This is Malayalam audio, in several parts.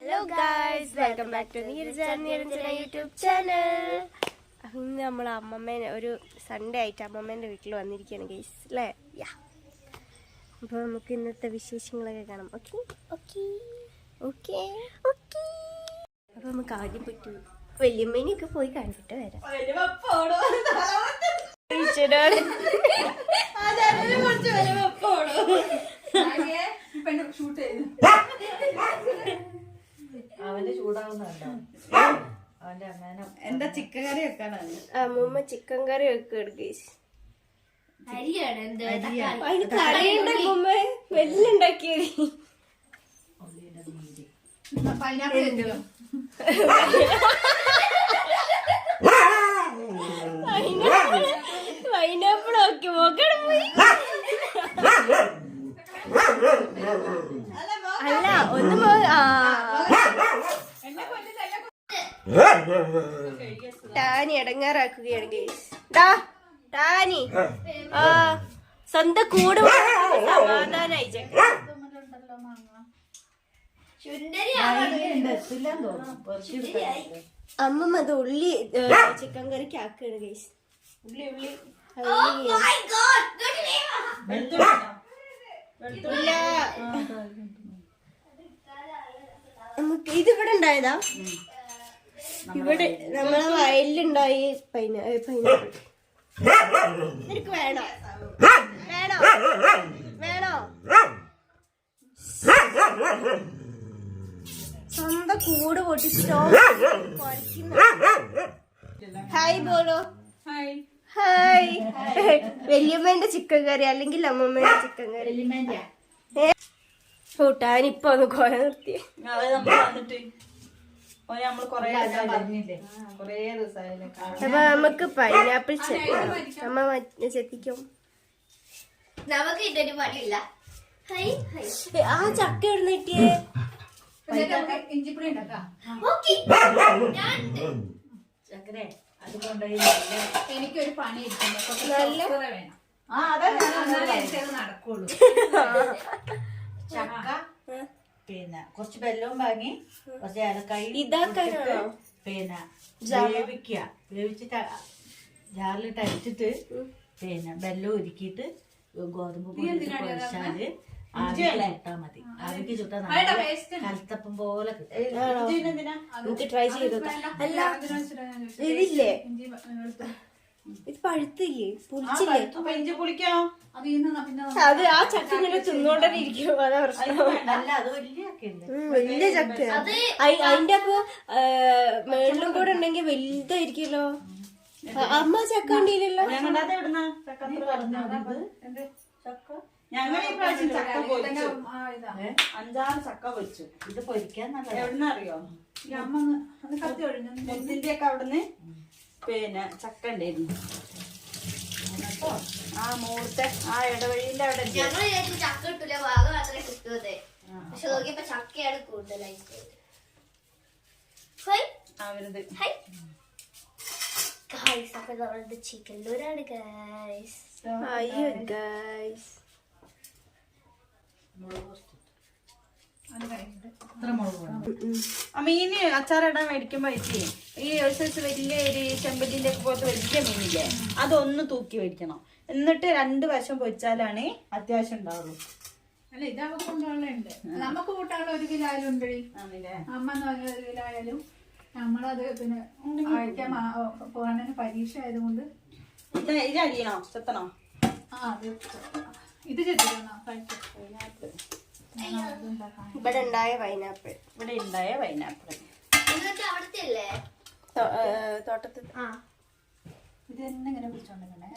Hello guys, welcome back to Niranjana YouTube channel. ഇന്ന് നമ്മൾ അമ്മമ്മേനെ ഒരു സൺഡേ ആയിട്ട് അമ്മമ്മേൻ്റെ വീട്ടിൽ വന്നിരിക്കുകയാണ് ഗൈസ് അല്ലേ. യാ, അപ്പോൾ നമുക്ക് ഇന്നത്തെ വിശേഷങ്ങളൊക്കെ കാണാം. Okay okay okay okay. അപ്പോൾ നമുക്ക് ആദ്യം പോയിട്ട് വല്യമ്മേനെയൊക്കെ പോയി കണ്ടിട്ട് വരാം. അവന്റെ ചൂടാവുന്നുണ്ടോ? അവന്റെ അമ്മേനെ എന്താ ചിക്കൻ കറി വെക്കാനാ? അമ്മൂമ്മ ചിക്കൻ കറി വെക്കാണ് ഗൈസ്. അതിന് കറിയുണ്ടാക്കുമ്പോ വെല്ലുണ്ടാക്കിയത് പൈനാപ്പിൾ വെച്ചോ? പൈനാപ്പിൾ ഒക്കെ പോക്കണം പോയി. അല്ല ഒന്ന് ടാനി ഇടങ്ങാറാക്കുകയാണ് ഗൈസ്. ടാനി സ്വന്തം കൂടെ സമാധാനായി. അമ്മമ്മ അത് ഉള്ളി ചിക്കൻ കറിക്ക് ആക്കുകയാണ് ഗൈസ്. ഉള്ളി നമുക്ക് ഇതിവിടെ ഉണ്ടായതാ. ഇവിടെ നമ്മളെ വയലിലുണ്ടായി പൈനാപ്പിൾ. നിനക്ക് വേണോ വേണോ വേണോ? സ്വന്തം കൂട് പൊട്ടിച്ചിട്ടോ. ഹായ് ബോളോ. ഹായ്. വല്യമ്മേന്റെ ചിക്കൻ കറി അല്ലെങ്കിൽ അമ്മമ്മേന്റെ ചിക്കൻ കറി. കൂട്ടാനിപ്പൊ ഒന്ന് കൊല നിർത്തി. അപ്പൊ നമുക്ക് പൈനാപ്പിൾ അമ്മ ചെത്തിക്കും. നമുക്ക് ഇതൊരു പണിയില്ല. ആ ചക്ക എവിടെ കിട്ടിയേ? ഇഞ്ചിപ്പൊടി ഉണ്ടാക്കാം. എനിക്കൊരു പണി വേണം. നടക്കുള്ളൂ. ചക്ക പിന്നെ കുറച്ച് വെല്ലവും വാങ്ങി കുറച്ച് ഏലക്കായി ഇതാക്കാനാണോ? പിന്നെ വേവിച്ചിട്ട് ജാറിലിട്ട് അരിച്ചിട്ട് പിന്നെ വെല്ലം ഒരുക്കിയിട്ട് ഗോതമ്പ് പൊടി പൊടിച്ചാല് ആവിട്ടാ മതി. ആവിക്ക് ചുട്ടാ കലത്തപ്പം പോലെ നമുക്ക് ട്രൈ ചെയ്ത്. അല്ല ഇതില്ലേ, ഇത് പഴുത്തില്ലേ, പുളിച്ചില്ലേ? ഇഞ്ചി പൊളിക്കോ? അത് ആ ചക്ക ഇങ്ങനെ തിന്നോണ്ടേ ഇരിക്കും. അതാ പ്രശ്നം. വലിയ ചക്ക. അതിന്റെ അപ്പൊ മേളിലും കൂടെ ഉണ്ടെങ്കിൽ വലുതായിരിക്കുമല്ലോ. അമ്മ ചക്ക ഉണ്ടല്ലോ. ഞങ്ങൾ ഈ പ്രാവശ്യം ചക്ക പൊരിച്ചു. 5-6 ചക്ക പൊരിച്ചു. ഇത് പൊരിക്കാൻ എവിടുന്ന അറിയോ? മുത്തിന്റെ ഒക്കെ അവിടുന്ന് പിന്നെ ചക്ക ഉണ്ടായിരുന്നു. ആ മൂർത്തെ ആ ഇടവഴിന്റെ അവിടെ ഞങ്ങൾ ചക്ക കിട്ടൂല, ഭാഗം മാത്രമേ കിട്ടുവതേ. പക്ഷെ നോക്കിയപ്പോ ചക്കയാണ് കൂടുതലായിട്ട്. അപ്പൊ നമ്മളുടെ ചിക്കനിലൂരാണ് ഗൈസ്. അയ്യോ ഗൈസ്, മീന് അച്ചാറിടാൻ മേടിക്കുമ്പോ ഈ ഒരു സൈസ് വലിയ ഒരു ചെമ്പല്ലിന്റെ ഒക്കെ പോലത്തെ വലിയ മീനില്ലേ, അതൊന്ന് തൂക്കി മേടിക്കണം. എന്നിട്ട് 2 വശം പൊരിച്ചാലാണ് അത്യാവശ്യം ഉണ്ടാവുള്ളൂ. അല്ല, ഇത് നമുക്ക് കൊണ്ടുപോകാനുണ്ട്. നമുക്ക് കൂട്ടാനുള്ള 1 കിലോ ആയാലും ഉണ്ട്. അമ്മ 1 കിലോ ആയാലും നമ്മളത് പിന്നെ കഴിക്കാൻ പോകാൻ പരീക്ഷ ആയതുകൊണ്ട് ഇത് അരിയണോ ചെത്തണോ? ഇത് ചെത്തിക്കണോ? ഇവിടെ ഉണ്ടായ പൈനാപ്പിൾ. അവിടത്തെ തോട്ടത്തിൽ ഇതെന്നെ ഇങ്ങനെ പിടിച്ചോണ്ടിരിക്കണേ.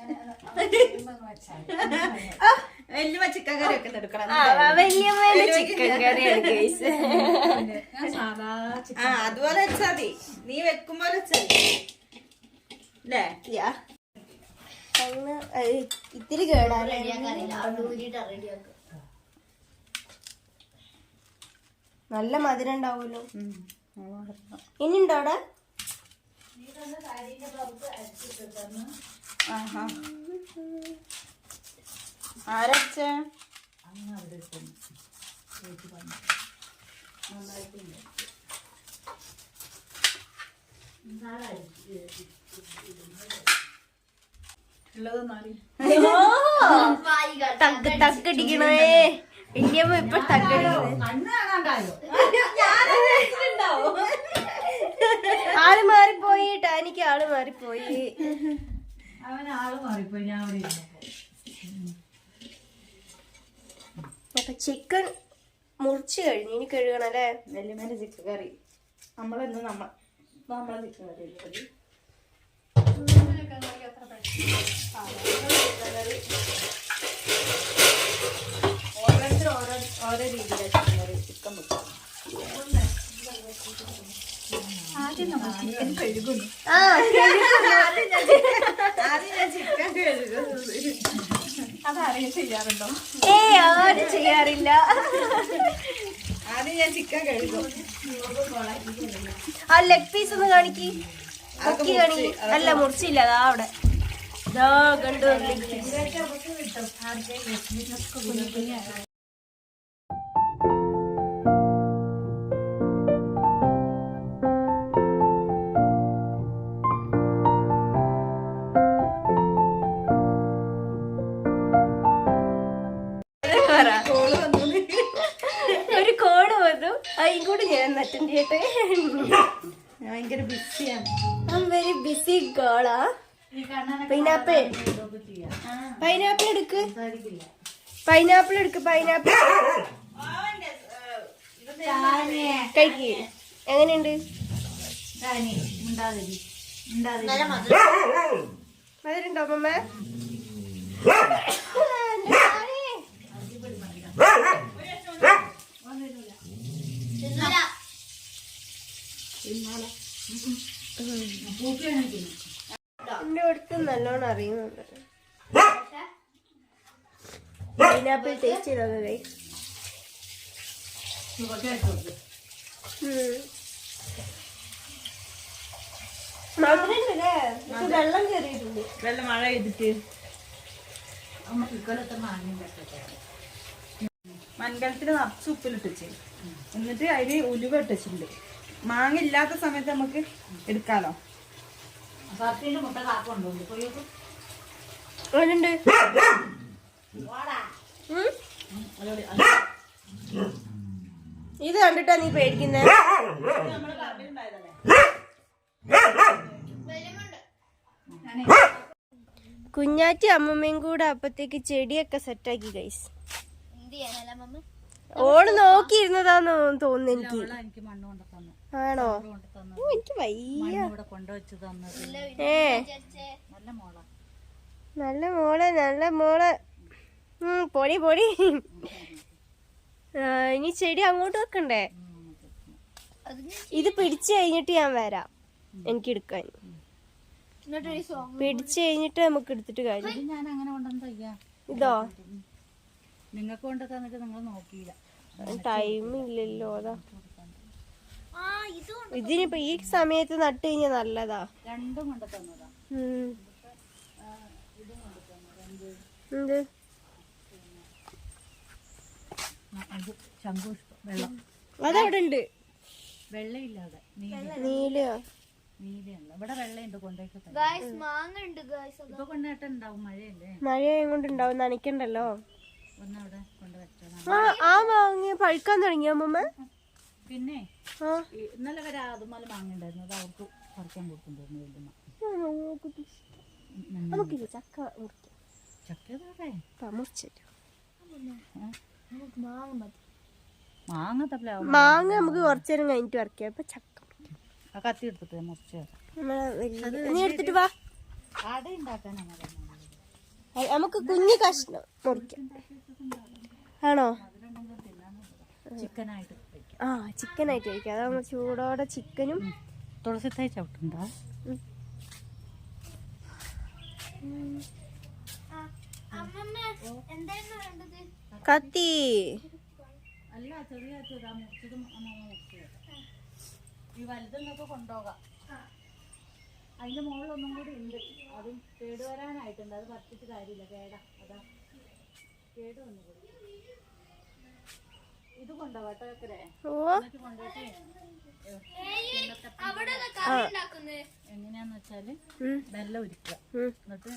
വലിയ ചിക്കൻ കറി ഒക്കെ എടുക്കണം. വലിയ ചിക്കൻ കറിയാണ് ഗൈസ്. അതുപോലെ വെച്ചാ മതി. നീ വെക്കുമ്പോലെ വെച്ചാ അല്ലേ? ഇത്തിരി കേടാണ്. നല്ല മധുരം ഉണ്ടാവുമല്ലോ. ഇനിയുണ്ടോ അവിടെ? ആരച്ച തക്ക് തക്കടിക്കണേ വല്യമ്മ ഇപ്പൊ തക്കടിക്കണേ. ആള് മാറിപ്പോയി ടാനിക്ക്, ആള് മാറിപ്പോയി. അപ്പൊ ചിക്കൻ മുറിച്ച് കഴിഞ്ഞു, ഇനി കഴുകണല്ലേ? വല്യമ്മേന്റെ ചിക്കൻ കറി നമ്മളെ ചിക്കൻ കറി ഓരോരുത്തർ ഓരോ രീതിയിലാണ് ചിക്കൻ കറി ചിക്കൻ വെക്കും. ആദ്യം നമ്മൾ ചിക്കൻ കഴുകുന്നു. ആദ്യം ഞാൻ ചിക്കൻ കഴുകും. അതറിയാൻ ചെയ്യാറുണ്ടോ? ആരും ചെയ്യാറില്ല. ആദ്യം ഞാൻ ചിക്കൻ കഴുകും. ആ ലെഗ് പീസ് ഒന്ന് കാണിക്ക്, പൊക്കി കാണിക്ക്. അല്ല മുറിച്ചില്ല, അതാ അവിടെ കണ്ടു ലെഗ് പീസ്. ഒരു കോഡ് വന്നു, അതും ഞാൻ അറ്റൻഡ് ചെയ്യട്ടെ. ഞാൻ ഭയങ്കര ബിസിയാണ്. വെരി ബിസി ഗേളാ. പൈനാപ്പിൾ എടുക്ക്, പൈനാപ്പിൾ എടുക്ക്, പൈനാപ്പിൾ കഴിക്ക്. എങ്ങനെയുണ്ട്? മധുരണ്ടോ അമ്മ? എന്റെ അടുത്ത് നല്ലോണം അറിയുന്നുണ്ട്. പൈനാപ്പിൾ ടേസ്റ്റ് ചെയ്തോക്കെ കൈ. മധുരല്ലേ? വെള്ളം കയറിയിട്ടുണ്ട്. വെള്ളം മഴ ചെയ്തിട്ട് മൺകലത്തിൽ നിറച്ച് ഉപ്പിലിട്ടിച്ച്, എന്നിട്ട് അതില് ഉലുവ ഇട്ടിട്ടുണ്ട്. മാങ്ങ ഇല്ലാത്ത സമയത്ത് നമുക്ക് എടുക്കാലോ. അവനുണ്ട്. ഇത് കണ്ടിട്ടാ നീ പേടിക്കുന്നേ? കുഞ്ഞാറ്റി അമ്മമ്മയും കൂടെ അപ്പത്തേക്ക് ചെടിയൊക്കെ സെറ്റാക്കി ഗൈസ്. ഓള് നോക്കിയിരുന്നതാന്ന് തോന്നുന്നു എനിക്ക്. ആണോ? എനിക്ക് വയ്യ. നല്ല മോളെ, നല്ല മോളെ. പൊടി പൊടി. ഇനി ചെടി അങ്ങോട്ട് വെക്കണ്ടേ? ഇത് പിടിച്ചു കഴിഞ്ഞിട്ട് ഞാൻ വരാം, എനിക്ക് എടുക്കാൻ. പിടിച്ചു കഴിഞ്ഞിട്ട് നമുക്ക് എടുത്തിട്ട് കാര്യം. ഇതോ നിങ്ങൾക്ക് കൊണ്ട് തന്നിട്ട് നിങ്ങൾ നോക്കിയില്ല. ടൈം ഇല്ലല്ലോ, അതാ. ഇതിനിപ്പോ ഈ സമയത്ത് നട്ട് കഴിഞ്ഞാ നല്ലതാ. രണ്ടും കൊണ്ട് തന്നതാ. എന്ത്? ശംഖുപുഷ്പം വെള്ളം അതവിടെ ഉണ്ട്. വെള്ളയില്ലാതെ നീലയോ? നീലയല്ല, ഇവിടെ വെള്ളയുണ്ട്. കൊണ്ടേക്കട്ടെ. ഇപ്പൊ കൊണ്ടുപോയിട്ടുണ്ടാവും, മഴയല്ലേ? മഴയും കൊണ്ട് ഉണ്ടാവും, നനയ്ക്കണ്ടല്ലോ. ഒന്നവിടെ കൊണ്ടുവച്ചതാ. ആ മാങ്ങ പഴുക്കാൻ തുടങ്ങിയ അമ്മമ്മ. പിന്നെ ഇന്നലെ വരെ അതുപോലെ മാങ്ങണ്ടായിരുന്നു, അത് അവർക്ക് പറിക്കാൻ കൊടുക്കുന്നുണ്ടായിരുന്നു. നമുക്കില്ല ചക്ക മുറിക്കാം. ചക്ക മുറിച്ചിട്ട് മാങ്ങ നമുക്ക് കുറച്ചു നേരം കഴിഞ്ഞിട്ട് പറിക്കാം. ഇപ്പൊ ചക്ക കത്തി എടുത്തിട്ട് മുറിച്ച് നീ എടുത്തിട്ട് വാ. അട ഉണ്ടാക്കാനാണ് നമുക്ക് കുഞ്ഞു കഷ്ണം മുറിക്കാം. ആണോ? ചിക്കനായിട്ട് ചിക്കനായിട്ട് കഴിക്കാം. അതാകുമ്പോ ചൂടോടെ ചിക്കനും. തുളസി തൈ ചവിട്ടുണ്ടോ? കത്തി അല്ല, ചെറിയ ഈ വലുതെന്നൊക്കെ കൊണ്ടുപോകാം. അതിന്റെ മുകളിലൊന്നും കൂടി ഉണ്ട്, അതും കേടുവരാനായിട്ടുണ്ട്. അത് പറിച്ചിട്ട് കാര്യമില്ല, കേടാ. അതാ കേട് വന്നു. ഇത് കൊണ്ടുപോകട്ടെ കൊണ്ടുപോയിട്ട് എങ്ങനെയാന്ന് വെച്ചാല് വെള്ളം ഒഴിക്കുക, എന്നിട്ട്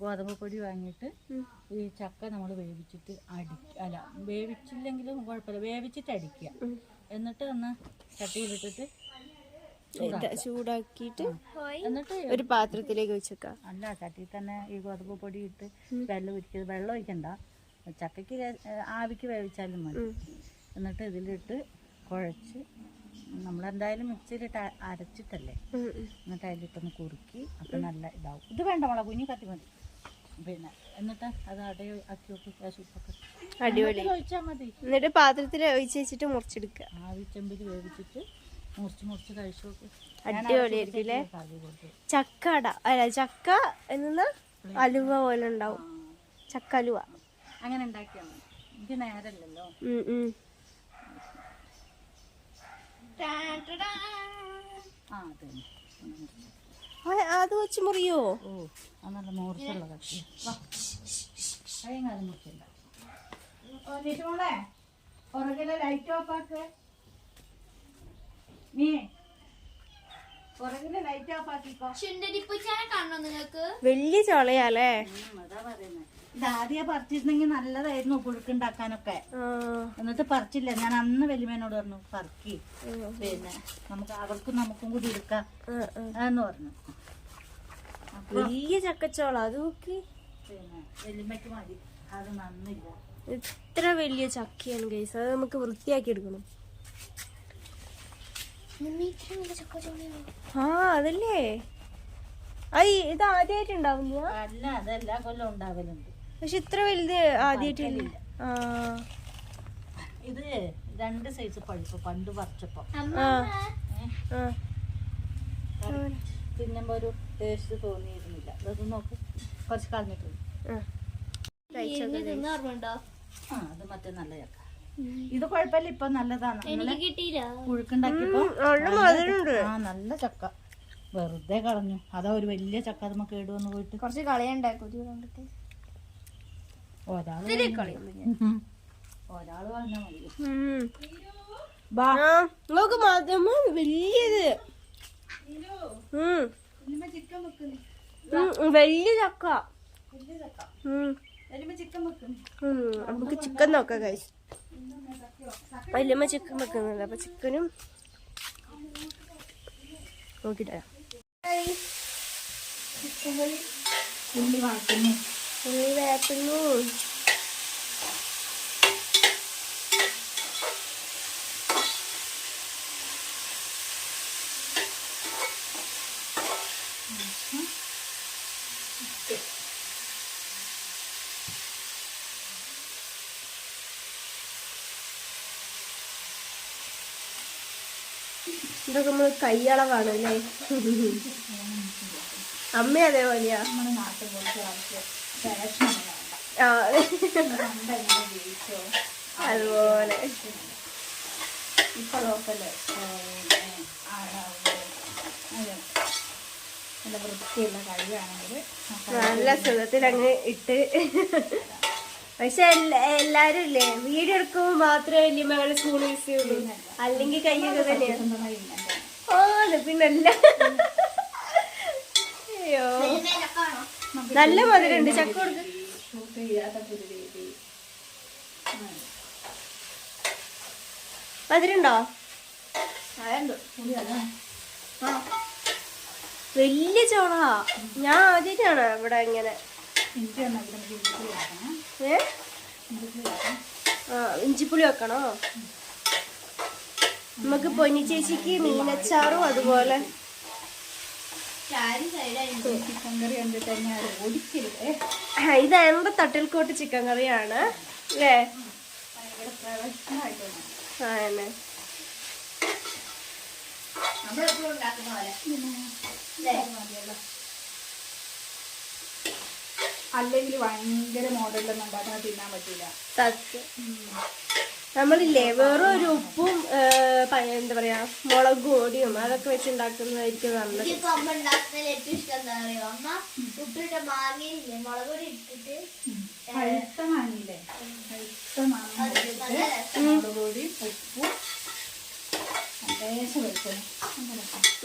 ഗോതമ്പ് പൊടി വാങ്ങിയിട്ട് ഈ ചക്ക നമ്മൾ വേവിച്ചിട്ട് അല്ല വേവിച്ചില്ലെങ്കിലും കുഴപ്പമില്ല, വേവിച്ചിട്ട് അടിക്കുക. എന്നിട്ട് ഒന്ന് ചട്ടിയിലിട്ടിട്ട് ചൂടാക്കിയിട്ട് എന്നിട്ട് ഒരു പാത്രത്തിലേക്ക് വെച്ചേക്കാം. അല്ല, ചട്ടിയിൽ തന്നെ ഈ ഗോതമ്പ് പൊടി ഇട്ട് വെള്ളം ഒഴിക്കണ്ട, ചക്കയ്ക്ക് ആവിക്ക് വേവിച്ചാലും മതി. എന്നിട്ട് ഇതിലിട്ട് കുഴച്ച് നമ്മളെന്തായാലും മിക്സിയിലിട്ട് അരച്ചിട്ടല്ലേ, എന്നിട്ട് അതിലിട്ടൊന്ന് കുറുക്കി അപ്പം നല്ല ഇതാവും. ഇത് വേണ്ട മോളെ, കുഞ്ഞി കത്തി മതി. പിന്നെ എന്നിട്ട് അത് ആക്കി വെക്കും, ഉപ്പൊക്കെ അടിപൊളി ഒഴിച്ചാൽ മതി. എന്നിട്ട് പാത്രത്തിൽ ഒഴിച്ച് വെച്ചിട്ട് മുറിച്ചെടുക്കുക. ആവിച്ചെമ്പിൽ വേവിച്ചിട്ട് മുറിച്ച് കഴിച്ചു നോക്ക്. അടിപൊളിയായിരിക്കും അല്ലേ? ചക്കട അല്ല, ചക്ക എന്ന അലുവ പോലെ ഉണ്ടാവും, ചക്ക അലുവ. അങ്ങനെ ഉണ്ടാക്കിയാൽ മതി. എനിക്ക് നേരല്ലല്ലോ. അത് വെച്ച് മുറിയോ? ഓ, അത് നല്ല മൂർച്ചുള്ള കത്തി. അത് മുറിച്ചില്ല. പുറകിലെ ലൈറ്റ് ഓഫ് ആക്ക്. നീ പുറകിലെ ലൈറ്റ് ഓഫ് ആക്കിക്കോ. ചുണ്ടരിപ്പൂച്ചാനെ കാണണോ നിങ്ങൾക്ക്? വലിയ ചോളയാലേ? അതാ പറയുന്നത്. ഇത് ആദ്യം പറിച്ചിരുന്നെങ്കിൽ നല്ലതായിരുന്നു പുഴുക്കുണ്ടാക്കാനൊക്കെ. എന്നിട്ട് പറിച്ചില്ല. ഞാൻ അന്ന് വലിയമേനോട് പറഞ്ഞു പറിക്കി, പിന്നെ നമുക്കും കൂടി എടുക്കാം എന്ന് പറഞ്ഞു. വലിയ ചക്കച്ചോള അത് നോക്കി. പിന്നെ വലിയമ്മയ്ക്ക് മതി, അത് നന്നില്ല. ഇത്ര വലിയ ചക്കയാണ് ഗൈസ്, അത് നമുക്ക് വൃത്തിയാക്കി എടുക്കണം. ആ അതല്ലേ, ഇത് ആദ്യമായിട്ടുണ്ടാവില്ല. അല്ല, അതെല്ലാ കൊല്ലം ഉണ്ടാവലുണ്ട്, പക്ഷെ ഇത്ര വലുത് ആദ്യമായിട്ടില്ല. ഇത് 2 സൈസ് പഴുപ്പ് പണ്ട് പറിച്ചപ്പോ തിന്നുമ്പോ ഒരു ടേസ്റ്റ് തോന്നിയിരുന്നില്ല. അത് നോക്ക്, കുറച്ച് കളഞ്ഞിട്ടുണ്ട്. അത് മറ്റേ നല്ല ചക്ക. ഇത് കുഴപ്പമില്ല, ഇപ്പൊ നല്ലതാണ്. പുഴുക്കുണ്ടാക്കിയപ്പോ നല്ല ചക്ക വെറുതെ കളഞ്ഞു. അതാ ഒരു വലിയ ചക്ക അത് നമുക്ക് കേടുവന്ന് പോയിട്ട് കുറച്ച് കളയണ്ടാക്കും. ഒരാള് കളഞ്ഞാ മതി. നോക്ക് മാധ്യമ വലിയത്, വലിയ ചക്ക. നമുക്ക് ചിക്കൻ നോക്കാം ഗൈസ്. വല്യമ്മ ചിക്കൻ വെക്കുന്നുണ്ട്, അപ്പൊ ചിക്കനും നോക്കിട്ടാ. ഉള്ളി വാട്ടുന്നു. ഉള്ളി വേക്കുന്നു. ഇതൊക്കെ നമ്മള് കൈയളവാണ് അല്ലേ? അമ്മ അതേപോലെയാ. അതുപോലെ ഇപ്പൊ നോക്കല്ലേ നല്ല വൃത്തിയുള്ള കഴിവാണെങ്കിൽ നല്ല സുഖത്തിൽ അങ്ങ് ഇട്ട്. പക്ഷെ എല്ലാരും ഇല്ലേ വീഡിയോ എടുക്കുമ്പോ മാത്രമേ വലിയ മകള് സ്പൂൺ യൂസ് ചെയ്യുള്ളൂ, അല്ലെങ്കിൽ കയ്യൊക്കെ തന്നെയാണ്. പിന്നല്ല. അയ്യോ നല്ല മധുരണ്ട്. ചക്ക കൊടുക്ക്. മധുരണ്ടോ? വലിയ ചോള. ഞാൻ ആദ്യമായിട്ടാണ് ഇവിടെ ഇങ്ങനെ. ഇഞ്ചിപ്പുളി വെക്കണോ? നമുക്ക് പൊന്നി ചേച്ചിക്ക് മീനച്ചാറും അതുപോലെ ചിക്കൻ കറി കണ്ടിട്ട് തന്നെ ഓടിക്കരുത്. ഇത് എന്റെ തട്ടിൽക്കോട്ട് ചിക്കൻ കറിയാണ് അല്ലേ? അല്ലെങ്കിൽ ഭയങ്കര മോഡലൊന്നും ഉണ്ടാക്കുന്നത് തിന്നാൻ പറ്റില്ല. സത്യം. നമ്മളില്ലേ വേറെ ഒരു ഉപ്പും എന്താ പറയാ മുളക് പൊടിയും അതൊക്കെ വെച്ചുണ്ടാക്കുന്നതായിരിക്കും നല്ലത്. അമ്മ ഉണ്ടാക്കുന്നതിൽ ഏറ്റവും ഇഷ്ടം എന്താ പറയുക, അമ്മ ഉപ്പിട്ട മാങ്ങയില്ലേ മുളക് പൊടി ഇട്ടിട്ട് പഴുത്ത മാങ്ങിയില്ലേ, പഴുത്ത മാങ്ങ മുളക് പൊടി ഉപ്പും ലേശം വെളിച്ചെണ്ണ.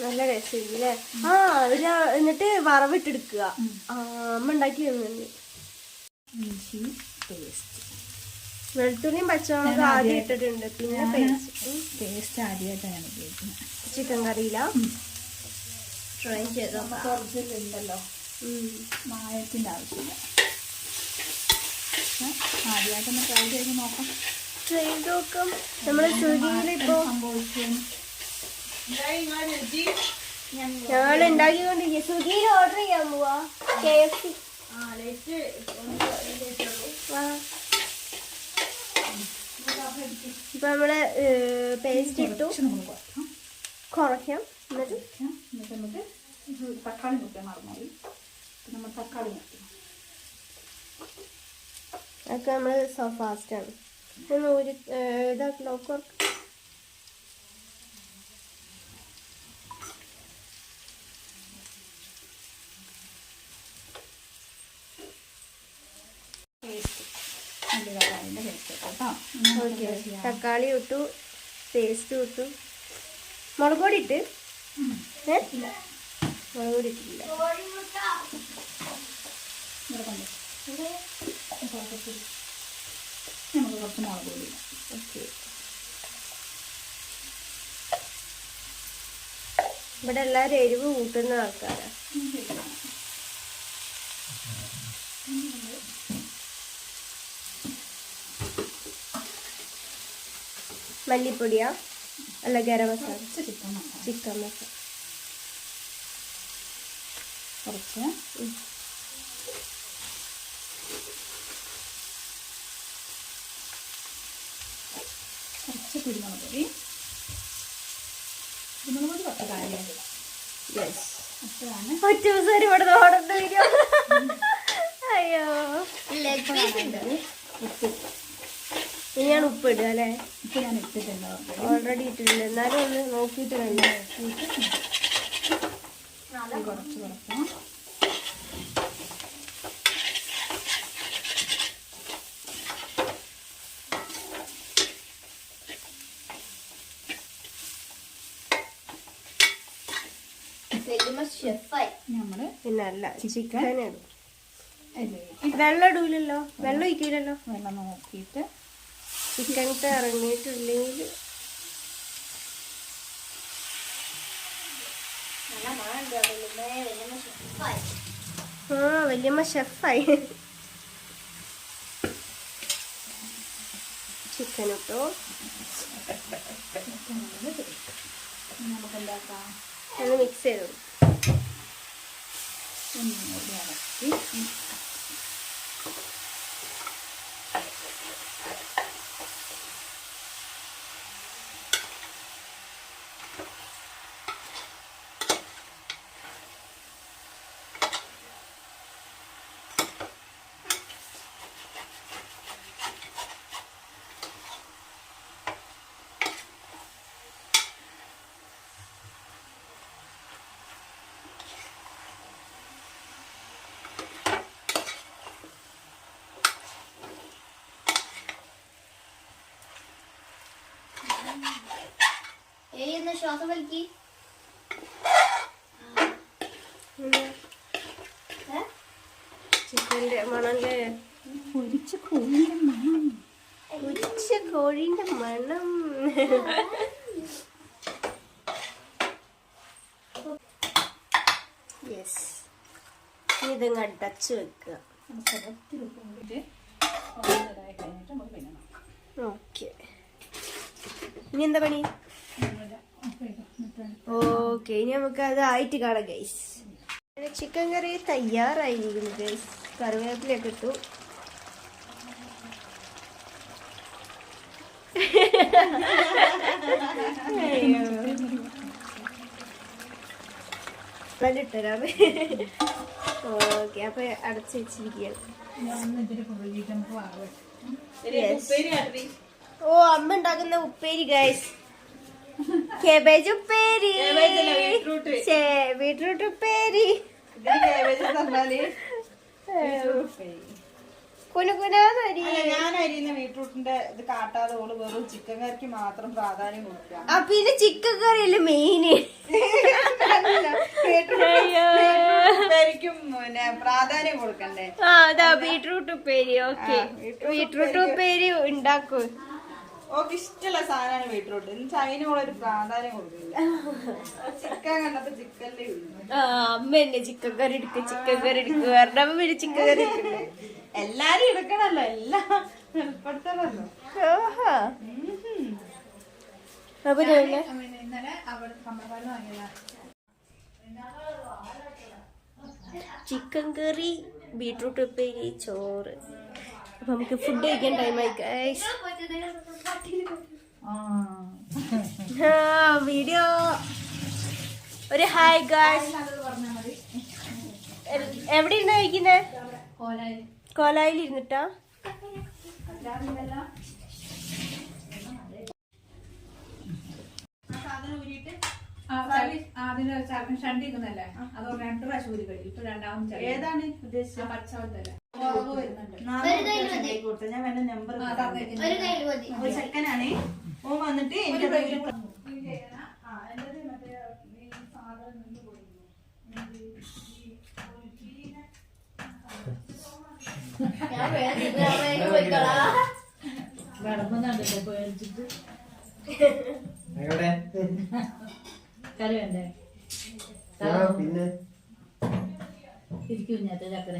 നല്ല രസമില്ല അല്ലേ? ആ എന്നിട്ട് വറവിട്ടെടുക്കുക. അമ്മ ഉണ്ടാക്കി തന്നുണ്ട്. ഇഞ്ചി പേസ്റ്റ്. വെളുത്തുള്ളിയും പച്ചമുളകും ആദ്യം ഇട്ടിട്ടുണ്ട്, പിന്നെ പേസ്റ്റ് ആദ്യമായിട്ടാണ് ഞാൻ ഉപയോഗിക്കുന്നത്. ചിക്കൻ കറിയില ട്രൈ ചെയ്തോ. കുറച്ചിലുണ്ടല്ലോ മായത്തിൻ്റെ ആവശ്യമില്ല. ആദ്യമായിട്ടൊന്ന് ട്രൈ ചെയ്ത് നോക്കാം. ട്രൈ നോക്കാം. നമ്മള് സ്വിഗ്ഗിയിലിപ്പോ ഞങ്ങൾ ഉണ്ടാക്കിക്കൊണ്ടിരിക്കുക. സ്വിഗ്ഗിയിൽ ഓർഡർ ചെയ്യാൻ പോവാ. KFC ഇപ്പൊ നമ്മള് പേസ്റ്റ് ഇട്ടു, കുറയ്ക്കാം. എന്നിട്ട് നമുക്ക് തക്കാളി മുറിക്കാൻ മറന്നുപോയി. നമ്മൾ തക്കാളി മുറിക്കണം. അതൊക്കെ നമ്മള് സോ ഫാസ്റ്റാണ്. ഒരു ഇതാക്കി നോക്കാം. തക്കാളി ഇട്ടു, പേസ്റ്റ് ഇട്ടു, മുളക് പൊടി ഇട്ട്. മുളക് പൊടി ഇട്ടില്ല. നമുക്ക് കുറച്ച് മുളക് പൊടി. ഓക്കെ. ഇവിടെ എല്ലാവരും എരിവ് കൂട്ടുന്ന ആൾക്കാരാ. മല്ലിപ്പൊടിയാ അല്ല ഗരം മസാല? ചിക്കൻ മസാല കുറച്ച്. കുറച്ച് കുരുമുളക് പൊടി. കുരുമുളക് പൊടി പത്ത് കാര്യമായിട്ട്. അപ്പോഴാണ് ഒറ്റ ദിവസം ഇവിടെ ഓടേണ്ട വരും. അയ്യോ. ഉപ്പ്. ഇനിയാണ് ഉപ്പ് ഇടുക അല്ലേ? ഉപ്പ് ഞാൻ ഇട്ടിട്ടുണ്ട്, ഓൾറെഡി ഇട്ടിട്ടുണ്ട്. എന്നാലും ഒന്ന് നോക്കിയിട്ട് വേണ്ട. കുറച്ച് കുറക്കണം. നമ്മള് പിന്നെ അല്ല ചിക്കൻ ഇടും. അതിലേക്ക് വെള്ളം ഇടൂലല്ലോ, വെള്ളം ഒഴിക്കൂലല്ലോ. വെള്ളം നോക്കിയിട്ട് ചിക്കനൊക്കെ ഇറങ്ങിയിട്ടില്ലെങ്കിൽ വല്യമ്മ ഷെഫായി. ചിക്കൻ ഇട്ടോ. നമുക്ക് എന്താക്കാം, അത് മിക്സ് ചെയ്തു. ഒന്നുകൂടി ഇളക്കി ശ്വാസം വലിക്ക്. ചിക്കൻ്റെ മണല്ലേ? പൊരിച്ച കോഴിയുടെ മണം. പൊരിച്ച കോഴിന്റെ മണം. യെസ്. ഇനി ഇതങ്ങ് അടച്ച് വെക്കുക. ഓക്കെ. ഇനി എന്താ പണി? ഓക്കെ, ഇനി നമുക്ക് അത് ആയിട്ട് കാണാം ഗൈസ്. ചിക്കൻ കറി തയ്യാറായിരിക്കുന്നു ഗൈസ്. കറിവേപ്പിലൊക്കെ ഇട്ടു. ഇട്ടരാമേ. ഓക്കെ, അപ്പൊ അടച്ച് വെച്ചിരിക്കുകയാണ്. ഓ, അമ്മ ഉണ്ടാക്കുന്ന ഉപ്പേരി ഗൈസ്. കേബേജ് ഉപ്പേരി, ബീട്രൂട്ട് ഉപ്പേരി. കുനുകുനാന്നരി. ഞാൻ അരിയുന്ന ബീട്രൂട്ടിന്റെ ഇത് കാട്ടാതെ ഓള് വെറും ചിക്കൻ കറിക്ക് മാത്രം പ്രാധാന്യം കൊടുക്കുക. പിന്നെ ചിക്കൻ കറിയല്ലേ മെയിന്. ഉപ്പേരിക്കും പിന്നെ പ്രാധാന്യം കൊടുക്കണ്ടേ? അതാ ബീട്രൂട്ട് ഉപ്പേരി. ഓക്കെ, ബീട്രൂട്ട് ഉപ്പേരി ഉണ്ടാക്കും. ഓക്ക് ഇഷ്ടമുള്ള സാധനമാണ് ബീട്രൂട്ട്. എന്നിട്ട് അതിനോളൊരു പ്രാധാന്യം കൊടുക്കില്ല. ചിക്കൻ കണ്ടപ്പോ ചിക്കനിലേ അമ്മ എന്നെ ചിക്കൻ കറി എടുക്കുക പറഞ്ഞപ്പോ പിന്നെ ചിക്കൻ കറി എടുക്കണ്ടേ. എല്ലാരും എടുക്കണല്ലോ, എല്ലാം ഏർപ്പെടുത്തണല്ലോ. അപ്പൊ ഇന്നലെ അവിടെ കമ്പളപ്പാട് വാങ്ങിയതാ ചിക്കൻ കറി, ബീട്രൂട്ട് ഉപ്പേരി, ചോറ്. അപ്പൊ നമുക്ക് ഫുഡ് കഴിക്കാൻ ടൈമായി. വീഡിയോ ഒരു ഹായ് ഗായ്സ്. എവിടെ ഇരുന്നാ കഴിക്കുന്നേ? കോലായിൽ ഇരുന്നിട്ടാ? അതിന് ഷണ്ടിക്കുന്നല്ലേ, അത് 2 പ്രാവശ്യം ഊരി കഴിയും. ഇപ്പൊ രണ്ടാമത് ഏതാണ് ഉദ്ദേശിച്ചത്? പച്ചവത്തല്ല വരുന്നുണ്ട്. ഞാൻ വേണ്ട നമ്പർ ഒരു ചെക്കനാണ്. ഓ വന്നിട്ട് എനിക്ക് കറി വേണ്ടേ? പിന്നെ ഇരിക്കും ഞാൻ ചക്കര.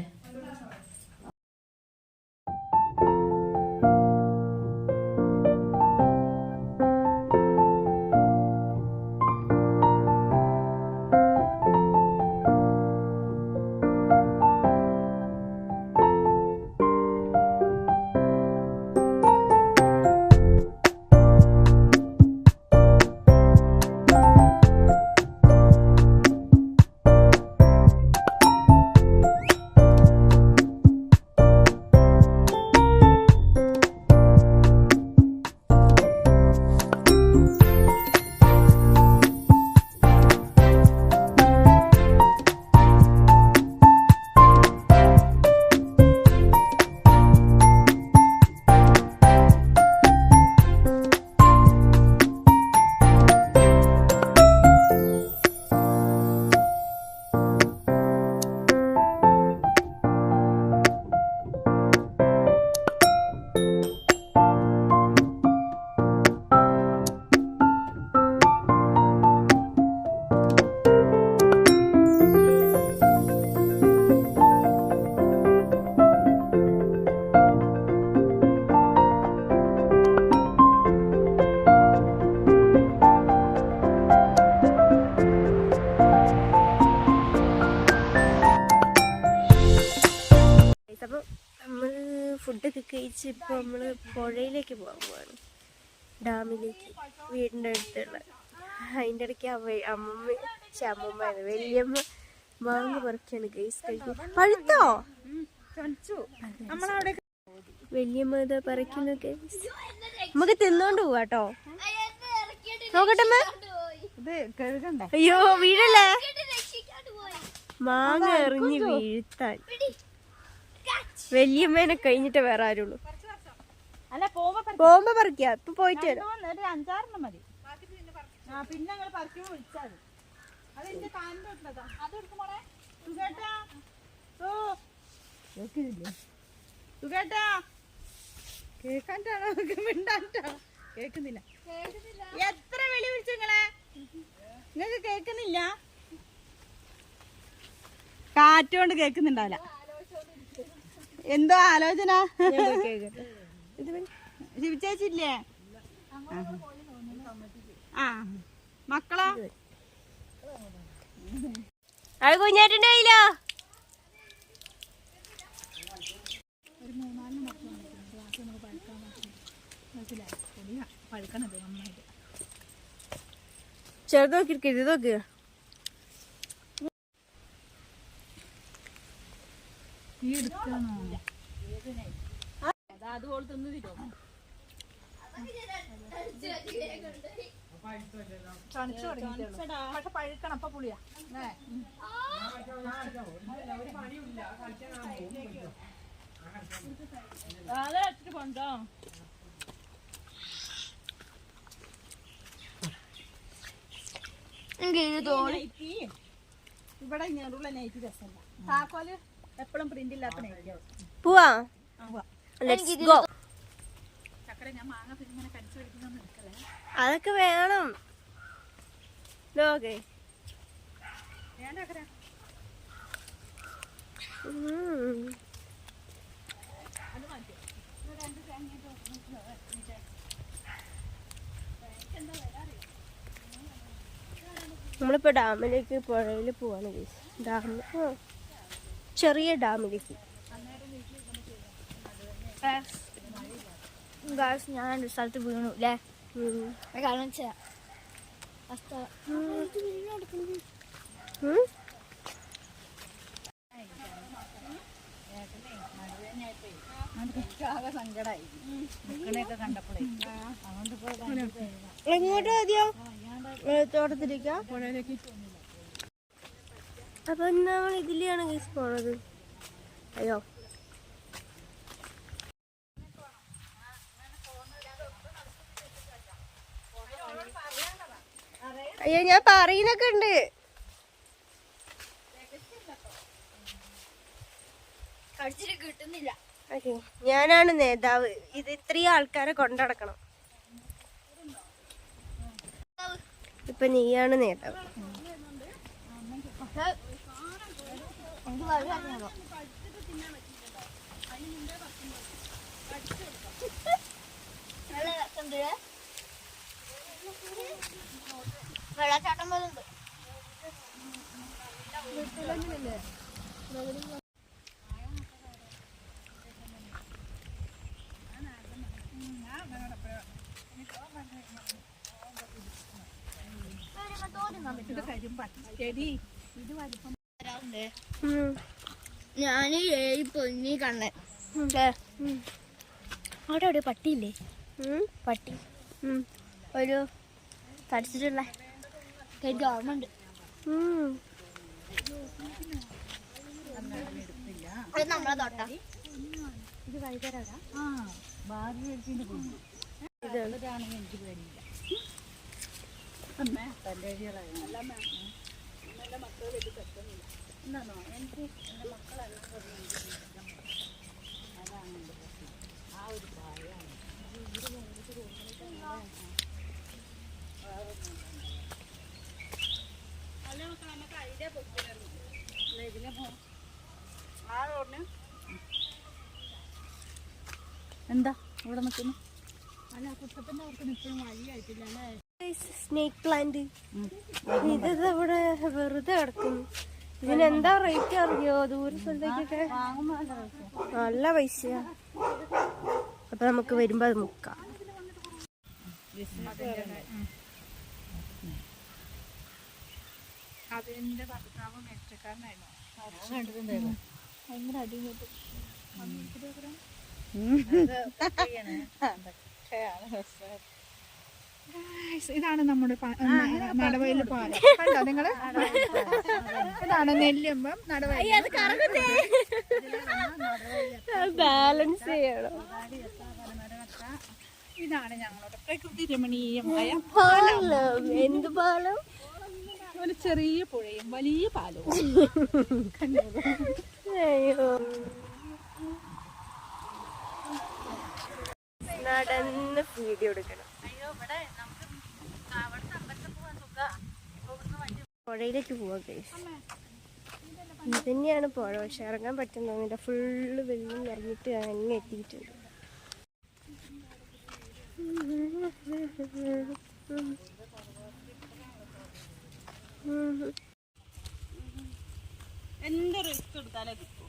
ഫുഡൊക്കെ കഴിച്ച് ഇപ്പോൾ നമ്മൾ പുഴയിലേക്ക് പോകാൻ പോവാണ്, ഡാമിലേക്ക്, വീടിൻ്റെ അടുത്തുള്ള. അതിൻ്റെ ഇടയ്ക്ക് അമ്മമ്മ വലിയമ്മ മാങ്ങ പറിക്കാണ് ഗൈസ്. കഴിക്കും. പഴുത്തോ? വലിയമ്മ ഇതാ പറിക്കുന്നു ഗൈസ്. നമുക്ക് തിന്നോണ്ട് പോവാട്ടോ. നോക്കട്ടെ. അയ്യോ വീഴല്ലേ, മാങ്ങ എറിഞ്ഞ് വീഴ്ത്താൻ. വലിയമ്മേനെ കഴിഞ്ഞിട്ട് വേറെ ആരുള്ളൂ. പോകുമ്പോ പറിക്കാ. ഇപ്പൊ പോയിട്ട് വരാം. 5-6 മതി. പിന്നെ ഞങ്ങൾ പറിക്കുമ്പോ വിളിച്ചാൽ അതെന്റെ കാലിന്റെ അതെടുക്കുമ്പോളെ സുഖേട്ടാ. സുഖേട്ടാ കേക്കാൻട്ടാണോ മിണ്ടാൻട്ടോ? കേക്കുന്നില്ല. എത്ര വെളി വിളിച്ചു നിങ്ങളെ? നിങ്ങക്ക് കേക്കുന്നില്ല? കാറ്റുകൊണ്ട് കേക്കുന്നുണ്ടാവില്ല. എന്തോ ആലോചന? ശിവചേച്ചില്ലേ? ആ മക്കളാ അത് കുഞ്ഞായിട്ടുണ്ടായില്ലോ. ചെറുതോക്കി ഇത് നോക്ക്. അതുപോലെ തിന്നു തരുമോ? പക്ഷെ പഴുക്കണം. അപ്പൊ പുളിയാ. ഇവിടെ ഇങ്ങനെയുള്ള നൈറ്റ് രസമല്ല. താക്കോല് എപ്പോഴും പ്രിന്റ് ഇല്ലാത്ത നൈറ്റ്. പോവാ. Let's go. ചക്കര ഞാൻ മാങ്ങ പിന്നെ കടിച്ചു പിടിക്കുന്ന എടുക്കലേ. അതൊക്കെ വേണം. നോക്കേ നമ്മളിപ്പോ ഡാമിലേക്ക് പുഴയിൽ പോവാണ് ഡാമിൽ ചെറിയ ഡാമിലേക്ക്. ഞാൻ ഒരു സ്ഥലത്ത് വീണു അല്ലേ? കാരണം എങ്ങോട്ട് മതിയോ തോട്ടത്തിലേക്കാ? അപ്പൊ നമ്മൾ ഇതിലെയാണ് ഗൈസ് പോണത്. അയ്യോ അയ്യോ ഞാൻ പറയുന്നൊക്കെ ഉണ്ട്. കിട്ടുന്നില്ല. ഓക്കെ ഞാനാണ് നേതാവ്. ഇത് ഇത്രയും ആൾക്കാരെ കൊണ്ടടക്കണം. ഇപ്പൊ നീയാണ് നേതാവ്. വെള്ളച്ചാട്ടം പോലുണ്ട്. ഞാന് പൊന്നി കണ്ണൻ. അവിടെ എവിടെ പട്ടിയില്ലേ? പട്ടി ഒരു തടിച്ചിട്ടുള്ള ഗവൺമെന്റ് നമ്മളെ തൊട്ട ഇത് വൈകുന്നേരം ബാറി എനിക്ക് പേടിയില്ല. തൻ്റെ എന്താണോ എനിക്ക് എൻ്റെ മക്കളെല്ലാം അതാണ് എൻ്റെ പ്രശ്നം. ആ ഒരു പ്രായമാണ്. എന്താ ഇവിടെ നിൽക്കുന്നു? അല്ല കുട്ടപ്പൻ്റെ അവർക്ക് നിൽക്കുന്ന വഴിയായിട്ടില്ല അല്ലേ? സ്നേക്ക് പ്ലാന്റ് ഇതവിടെ വെറുതെ കിടക്കുന്നു. ഇതിനെന്താ റേറ്റ് അറിയോ? ദൂര സ്ഥലത്തേക്കൊക്കെ നല്ല പൈസയാ. അപ്പൊ നമുക്ക് വരുമ്പോ അത് മുക്കാം. അതിന്റെ ഭർത്താവ് മെച്ചക്കാരനായിരുന്നു. ഭയങ്കര അടിപൊളി. ഇതാണ് നമ്മുടെ നടവയൽ പാലം. കണ്ടോ നിങ്ങള്? ഇതാണ് നെല്ലുമ്പം നടവയൽ. ബാലൻസ് ചെയ്യണം. ഇതാണ് ഞങ്ങളുടെ പ്രകൃതി രമണീയമായ പാലം. എന്ത് പാലം? ഒരു ചെറിയ പുഴയും വലിയ പാലവും. അയ്യോ നടന്ന് വീഡിയോ എടുക്കണം. പുഴയിലേക്ക് പോവാ ഗൈസ്. ഇത് തന്നെയാണ് പുഴ. പക്ഷെ ഇറങ്ങാൻ പറ്റുന്നില്ല. ഫുള്ള് വെള്ളം നിറഞ്ഞിട്ട് അങ്ങ് എത്തിയിട്ടുണ്ട്. എന്ത് റിസ്ക് എടുത്താലേ കിട്ടും.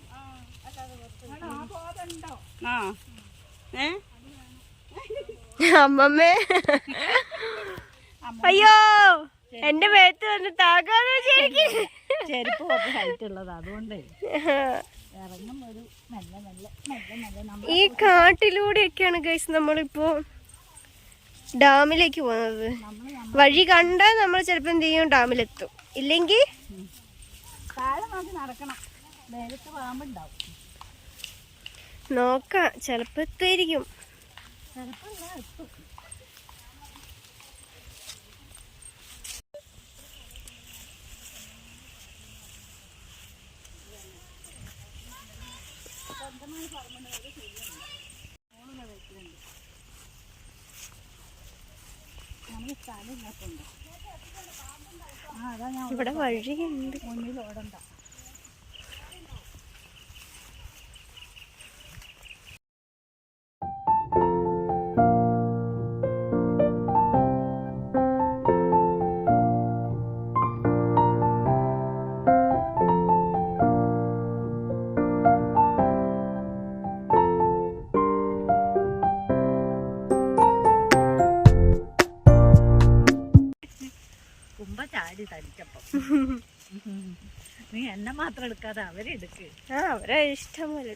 അമ്മമ്മേ അയ്യോ എന്റെ മേത്ത് വന്ന് താകാതെ ശരിക്കും. ചെരുപ്പ് കുറച്ച് ഹൈറ്റ് ഉള്ളത് അതുകൊണ്ടേ ഇറങ്ങും ഒരു നല്ല നല്ല നല്ല നല്ല. ഈ കാട്ടിലൂടെയൊക്കെയാണ് ഗൈസ് നമ്മളിപ്പോ ഡാമിലേക്ക് പോകുന്നത്. വഴി കണ്ടാൽ നമ്മൾ ചിലപ്പോ എന്ത് ചെയ്യും, ഡാമിലെത്തും. ഇല്ലെങ്കിൽ താഴെ നോക്കി നടക്കണം. നേരത്ത് പാമ്പുണ്ടാവും. നോക്കാം, ചിലപ്പോ എത്തുമായിരിക്കും. ഇവിടെ വഴിയുണ്ട്. മുന്നിൽ ഓടണ്ട. കുമ്പ ചാടി തടിച്ചപ്പം. നീ എന്നെ മാത്രം എടുക്കാതെ അവരെടുക്ക്. അവരെ ഇഷ്ടം പോലെ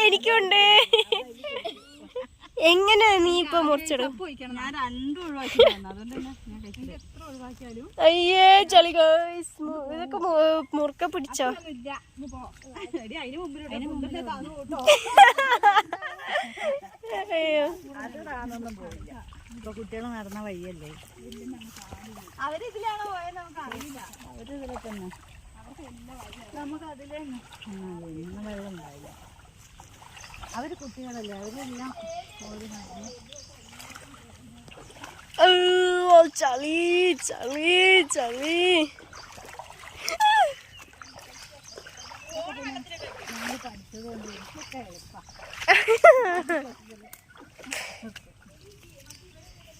എനിക്കുണ്ട്. എങ്ങനെ നീ ഇപ്പൊ മുറിച്ചിടും? ഞാൻ രണ്ടും ഒഴിവാക്കി അതുകൊണ്ട് തന്നെ ഞാൻ എത്ര ഒഴിവാക്കിയാലും അയ്യേ ചളി ഗൈസ്. ഇതൊക്കെ മുറുക്ക പിടിച്ചോ? അതിന് മുമ്പിൽ അയ്യോ അത് താനൊന്നും പോയില്ല. ഇപ്പൊ കുട്ടികൾ നടന്ന വഴിയല്ലേ. അവരിതിലാണോ പോയത് നമുക്ക് അറിയില്ല. അവരിതിലെ തന്നെ നമുക്ക് അതിലെ ഇന്ന് വെള്ളം ഉണ്ടാവില്ല. അവര് കുട്ടികളല്ലേ, അവരെല്ലാം ഓടി നടന്ന്. ചളി ചളി ചളി.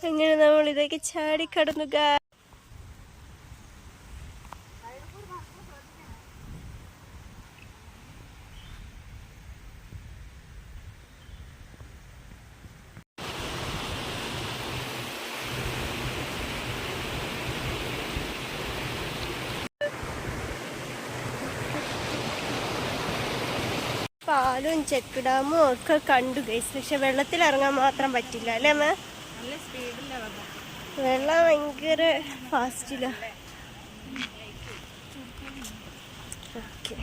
അങ്ങനെ നമ്മൾ ഇതൊക്കെ ചാടിക്കടന്നു. പാലും ചെക്ക് ഡാമും ഒക്കെ കണ്ടു ഗൈസ്. പക്ഷെ വെള്ളത്തിൽ ഇറങ്ങാൻ മാത്രം പറ്റില്ല അല്ലേ അമ്മ? നല്ല സ്പീഡില്ല വെള്ളം ഭയങ്കര ഫാസ്റ്റില്ല. ഓക്കെ,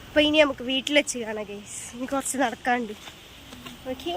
അപ്പൊ ഇനി നമുക്ക് വീട്ടിൽ വെച്ച് കാണാം ഗൈസ്. ഇനി കുറച്ച് നടക്കാണ്ട്. ഓക്കെ.